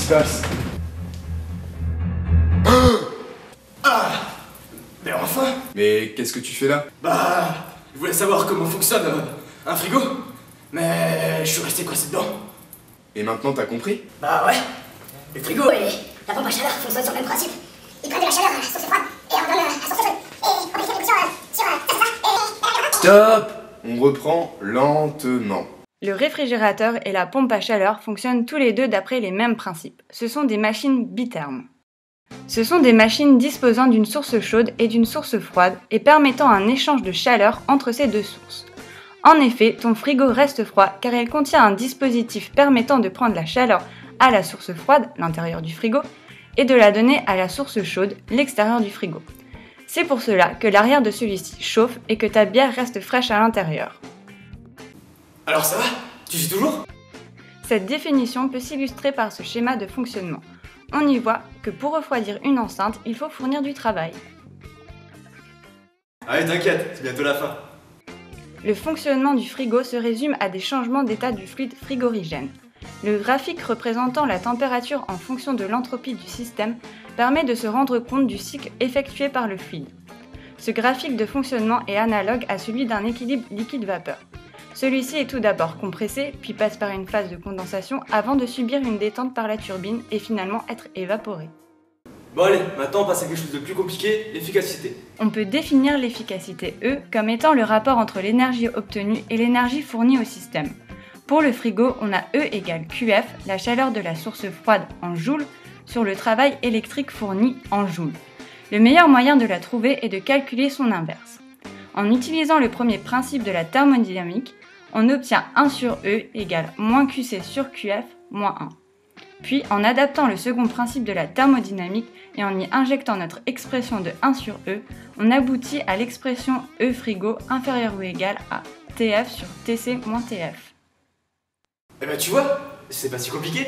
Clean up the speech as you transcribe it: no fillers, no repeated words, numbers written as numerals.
se passe? Ah! Mais enfin! Mais qu'est-ce que tu fais là? Bah, je voulais savoir comment fonctionne un frigo, mais je suis resté coincé dedans. Et maintenant t'as compris? Bah ouais, le frigo Et la pompe à chaleur fonctionne sur le même principe. Il prend de la chaleur à la source froide et on donne à la source chaude. Et on fait l'émission sur ça. Stop! On reprend lentement. Le réfrigérateur et la pompe à chaleur fonctionnent tous les deux d'après les mêmes principes. Ce sont des machines bithermes. Ce sont des machines disposant d'une source chaude et d'une source froide et permettant un échange de chaleur entre ces deux sources. En effet, ton frigo reste froid car il contient un dispositif permettant de prendre la chaleur à la source froide, l'intérieur du frigo, et de la donner à la source chaude, l'extérieur du frigo. C'est pour cela que l'arrière de celui-ci chauffe et que ta bière reste fraîche à l'intérieur. Alors ça va? Tu suis toujours? Cette définition peut s'illustrer par ce schéma de fonctionnement. On y voit que pour refroidir une enceinte, il faut fournir du travail. Allez, t'inquiète, c'est bientôt la fin. Le fonctionnement du frigo se résume à des changements d'état du fluide frigorigène. Le graphique représentant la température en fonction de l'entropie du système permet de se rendre compte du cycle effectué par le fluide. Ce graphique de fonctionnement est analogue à celui d'un équilibre liquide-vapeur. Celui-ci est tout d'abord compressé, puis passe par une phase de condensation avant de subir une détente par la turbine et finalement être évaporé. Bon allez, maintenant on passe à quelque chose de plus compliqué, l'efficacité. On peut définir l'efficacité E comme étant le rapport entre l'énergie obtenue et l'énergie fournie au système. Pour le frigo, on a E égale QF, la chaleur de la source froide en joules, sur le travail électrique fourni en joules. Le meilleur moyen de la trouver est de calculer son inverse. En utilisant le premier principe de la thermodynamique, on obtient 1 sur E égale moins QC sur QF moins 1. Puis, en adaptant le second principe de la thermodynamique et en y injectant notre expression de 1 sur E, on aboutit à l'expression E frigo inférieur ou égal à TF sur TC moins TF. Eh ben tu vois, c'est pas si compliqué.